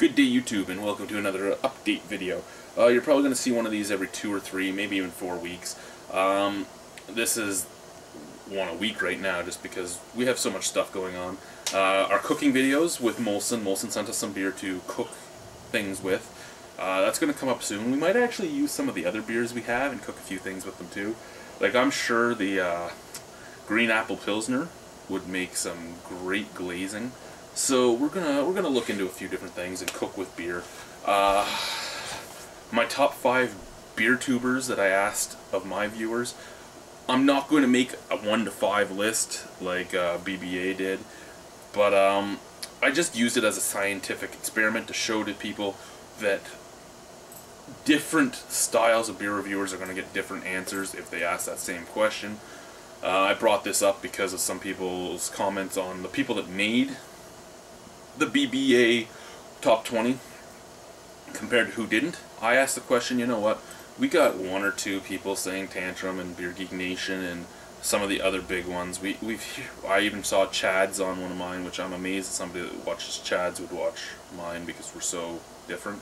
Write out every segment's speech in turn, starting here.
Good day YouTube, and welcome to another update video. You're probably going to see one of these every 2 or 3, maybe even 4 weeks. This is one a week right now just because we have so much stuff going on. Our cooking videos with Molson. Molson sent us some beer to cook things with. That's going to come up soon. We might actually use some of the other beers we have and cook a few things with them too. Like, I'm sure the Green Apple Pilsner would make some great glazing. So we're gonna look into a few different things and cook with beer. My top 5 beer tubers that I asked of my viewers. I'm not going to make a 1 to 5 list like BBA did, but I just used it as a scientific experiment to show to people that different styles of beer reviewers are going to get different answers if they ask that same question. I brought this up because of some people's comments on the people that made the BBA top 20 compared to who didn't. I asked the question, you know what, we got 1 or 2 people saying Tantrum and Beer Geek Nation and some of the other big ones. I even saw Chad's on one of mine, which I'm amazed that somebody that watches Chad's would watch mine because we're so different.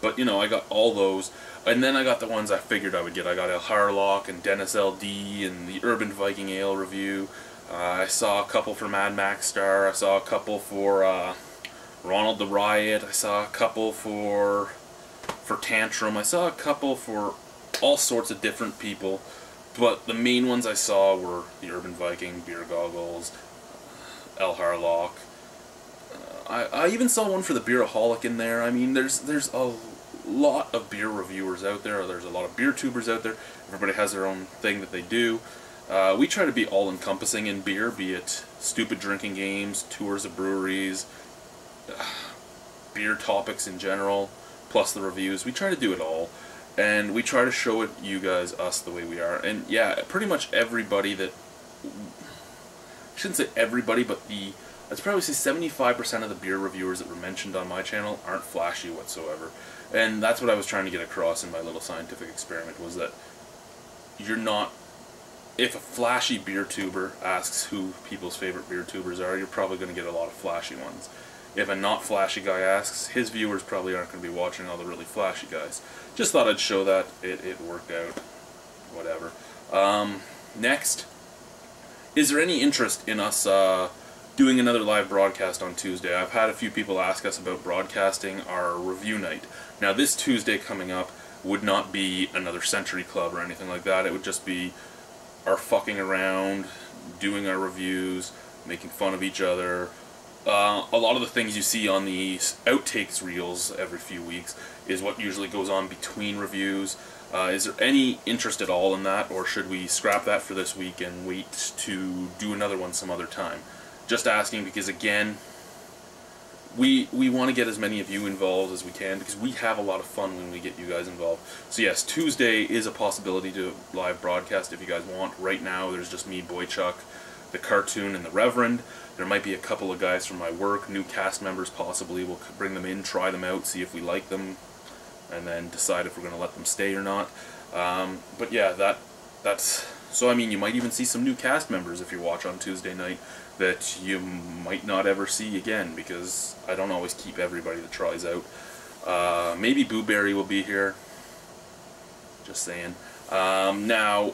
But you know, I got all those, and then I got the ones I figured I would get. I got El Harlock and Dennis LD and the Urban Viking Ale review. I saw a couple for Mad Max Star. I saw a couple for Ronald the Riot. I saw a couple for Tantrum. I saw a couple for all sorts of different people. But the main ones I saw were the Urban Viking, Beer Goggles, El Harlock. I even saw one for the Beeraholic in there. I mean, there's a lot of beer reviewers out there. There's a lot of beer tubers out there. Everybody has their own thing that they do. We try to be all-encompassing in beer, be it stupid drinking games, tours of breweries, beer topics in general, plus the reviews. We try to do it all, and we try to show it you guys, us, the way we are. And yeah, pretty much everybody that, I shouldn't say everybody, but I'd probably say 75% of the beer reviewers that were mentioned on my channel aren't flashy whatsoever. And that's what I was trying to get across in my little scientific experiment, was that you're not, if a flashy beer tuber asks who people's favorite beer tubers are, you're probably going to get a lot of flashy ones. If a not flashy guy asks, his viewers probably aren't going to be watching all the really flashy guys. Just thought I'd show that. It worked out. Whatever. Next, is there any interest in us doing another live broadcast on Tuesday? I've had a few people ask us about broadcasting our review night. Now, this Tuesday coming up would not be another Century Club or anything like that. It would just be our fucking around, doing our reviews, making fun of each other. A lot of the things you see on the outtakes reels every few weeks is what usually goes on between reviews. Is there any interest at all in that, or should we scrap that for this week and wait to do another one some other time? Just asking because, again, we want to get as many of you involved as we can because we have a lot of fun when we get you guys involved. So yes, Tuesday is a possibility to live broadcast if you guys want. Right now there's just me, Boychuck, the Cartoon, and the Reverend. There might be a couple of guys from my work, new cast members possibly. We'll bring them in, try them out, see if we like them, and then decide if we're going to let them stay or not. But yeah, that's... So I mean, you might even see some new cast members if you watch on Tuesday night that you might not ever see again, because I don't always keep everybody that tries out. Maybe Booberry will be here. Just saying. Now,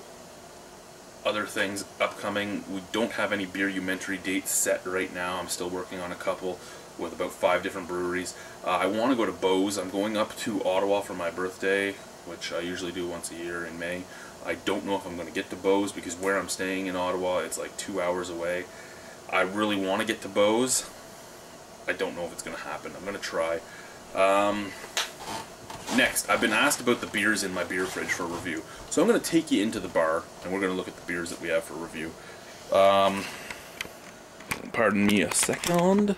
other things upcoming. We don't have any Beerumentary dates set right now. I'm still working on a couple with about 5 different breweries. I want to go to Bose. I'm going up to Ottawa for my birthday, which I usually do once a year in May. I don't know if I'm going to get to Bose because where I'm staying in Ottawa, it's like 2 hours away. I really want to get to Bose. I don't know if it's going to happen. I'm going to try. Next, I've been asked about the beers in my beer fridge for review. So I'm going to take you into the bar, and we're going to look at the beers that we have for review. Pardon me a second.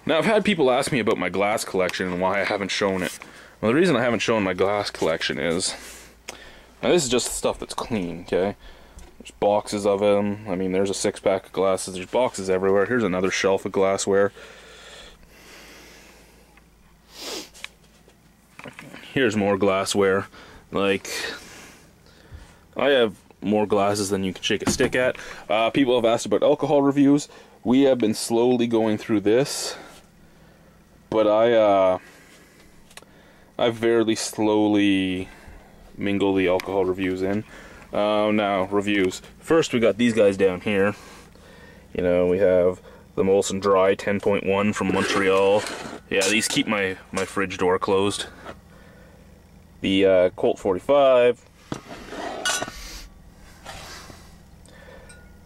Now, I've had people ask me about my glass collection and why I haven't shown it. Well, the reason I haven't shown my glass collection is... Now, this is just stuff that's clean, okay? There's boxes of them. I mean, there's a 6-pack of glasses. There's boxes everywhere. Here's another shelf of glassware. Here's more glassware. Like, I have more glasses than you can shake a stick at. People have asked about alcohol reviews. We have been slowly going through this, but I very slowly mingle the alcohol reviews in. Now, reviews. First, we got these guys down here. You know, we have the Molson Dry 10.1 from Montreal. Yeah, these keep my fridge door closed. The Colt 45.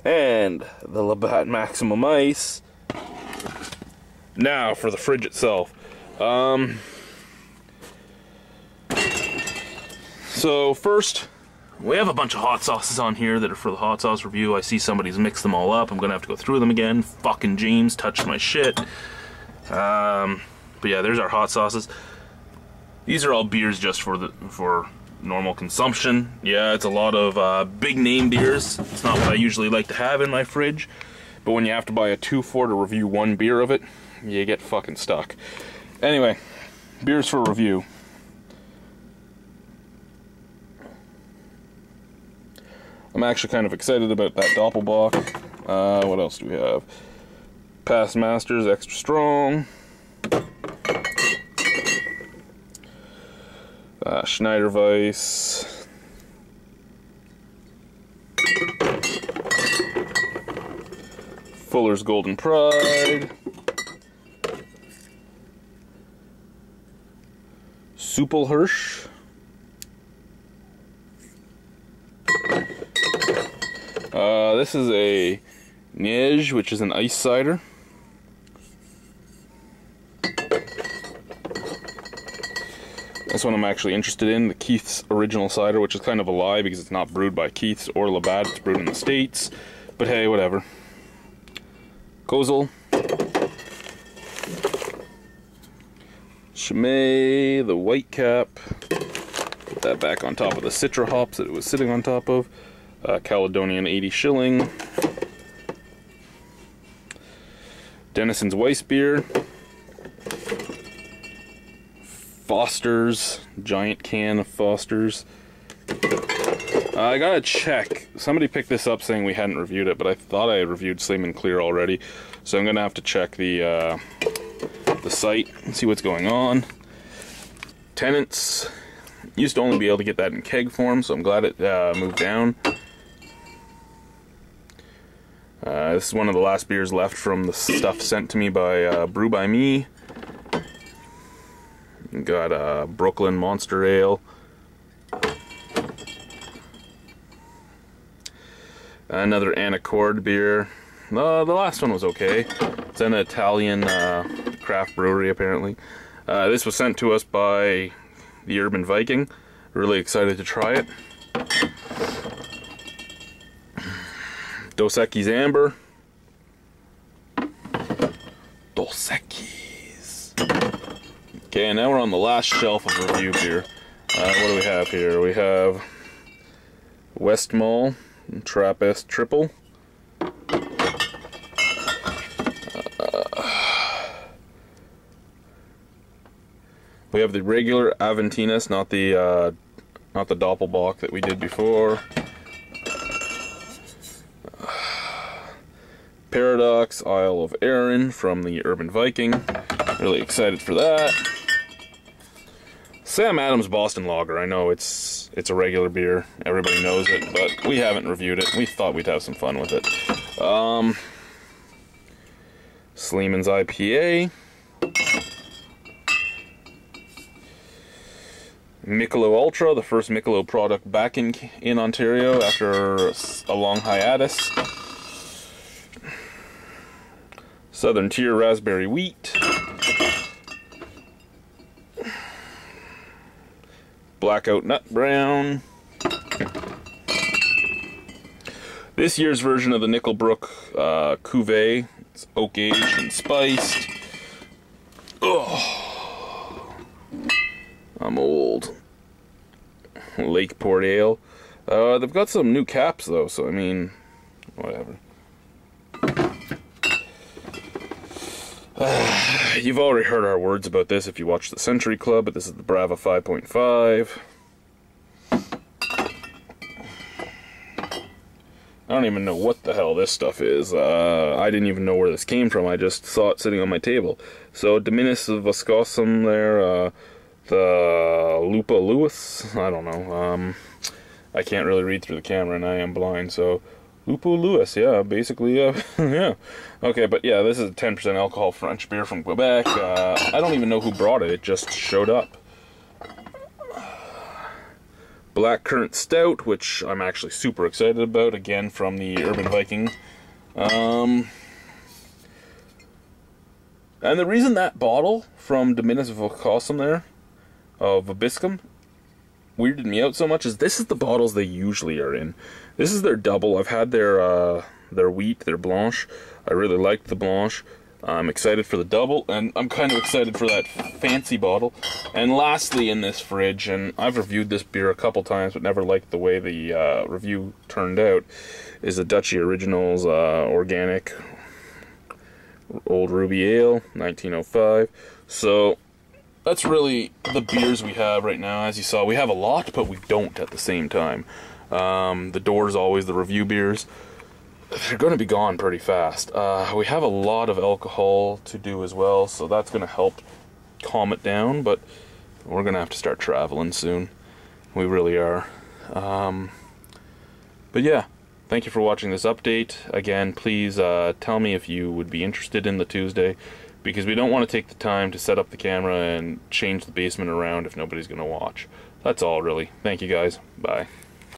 And the Labatt Maximum Ice. Now, for the fridge itself. So, first, we have a bunch of hot sauces on here that are for the hot sauce review. I see somebody's mixed them all up. I'm gonna have to go through them again. Fucking James touched my shit. But yeah, there's our hot sauces. These are all beers just for normal consumption. Yeah, it's a lot of big name beers. It's not what I usually like to have in my fridge. But when you have to buy a 2-4 to review one beer of it, you get fucking stuck. Anyway, beers for review. I'm actually kind of excited about that Doppelbock. What else do we have? Past Masters Extra Strong. Schneider Weiss. Fuller's Golden Pride. Supelhirsch. This is a Neige, which is an ice cider. This one I'm actually interested in, the Keith's Original Cider, which is kind of a lie because it's not brewed by Keith's or Labatt, it's brewed in the States. But hey, whatever. Kozel. Chimay, the White Cap. Put that back on top of the Citra hops that it was sitting on top of. Caledonian 80 shilling. Denison's Weissbier. Foster's, giant can of Foster's. I gotta check. Somebody picked this up saying we hadn't reviewed it, but I thought I had reviewed Slim and Clear already. So I'm gonna have to check the site and see what's going on. Tenants. Used to only be able to get that in keg form, so I'm glad it moved down. This is one of the last beers left from the stuff sent to me by Brew By Me. Got Brooklyn Monster Ale. Another Anacord beer. The last one was okay. It's an Italian craft brewery, apparently. This was sent to us by the Urban Viking. Really excited to try it. Dos Equis Amber. Dos Equis. Okay, and now we're on the last shelf of review beer. What do we have here? We have Westmalle Trappist Triple. We have the regular Aventinus, not the Doppelbock that we did before. Paradox Isle of Arran from the Urban Viking. Really excited for that. Sam Adams Boston Lager. I know it's a regular beer. Everybody knows it, but we haven't reviewed it. We thought we'd have some fun with it. Sleeman's IPA. Michelob Ultra, the first Michelob product back in Ontario after a long hiatus. Southern Tier Raspberry Wheat. Blackout Nut Brown. This year's version of the Nickelbrook Cuvée. It's oak aged and spiced. Oh, I'm old. Lakeport Ale. They've got some new caps though, so I mean, whatever. You've already heard our words about this if you watched the Century Club, but this is the Brava 5.5. I don't even know what the hell this stuff is. I didn't even know where this came from. I just saw it sitting on my table. So, Dominus viscosum there, the Lupa Lewis, I don't know. I can't really read through the camera and I am blind, so Lupa Lewis, yeah, basically, yeah. Okay, but yeah, this is a 10% alcohol French beer from Quebec. I don't even know who brought it, it just showed up. Black Currant Stout, which I'm actually super excited about, again from the Urban Viking. And the reason that bottle from Dominus Viscosum there, of Vibiscum, weirded me out so much is this is the bottles they usually are in. This is their double. I've had their wheat, their Blanche. I really liked the Blanche. I'm excited for the double, and I'm kind of excited for that fancy bottle. And lastly in this fridge, and I've reviewed this beer a couple times but never liked the way the review turned out, is the Duchy Originals Organic Old Ruby Ale, 1905. So that's really the beers we have right now. As you saw, we have a lot, but we don't at the same time. The Door's always the review beers. They're going to be gone pretty fast. We have a lot of alcohol to do as well, so that's going to help calm it down, but we're going to have to start traveling soon. We really are. But yeah, thank you for watching this update. Again, please tell me if you would be interested in the Tuesday, because we don't want to take the time to set up the camera and change the basement around if nobody's going to watch. That's all, really. Thank you, guys. Bye.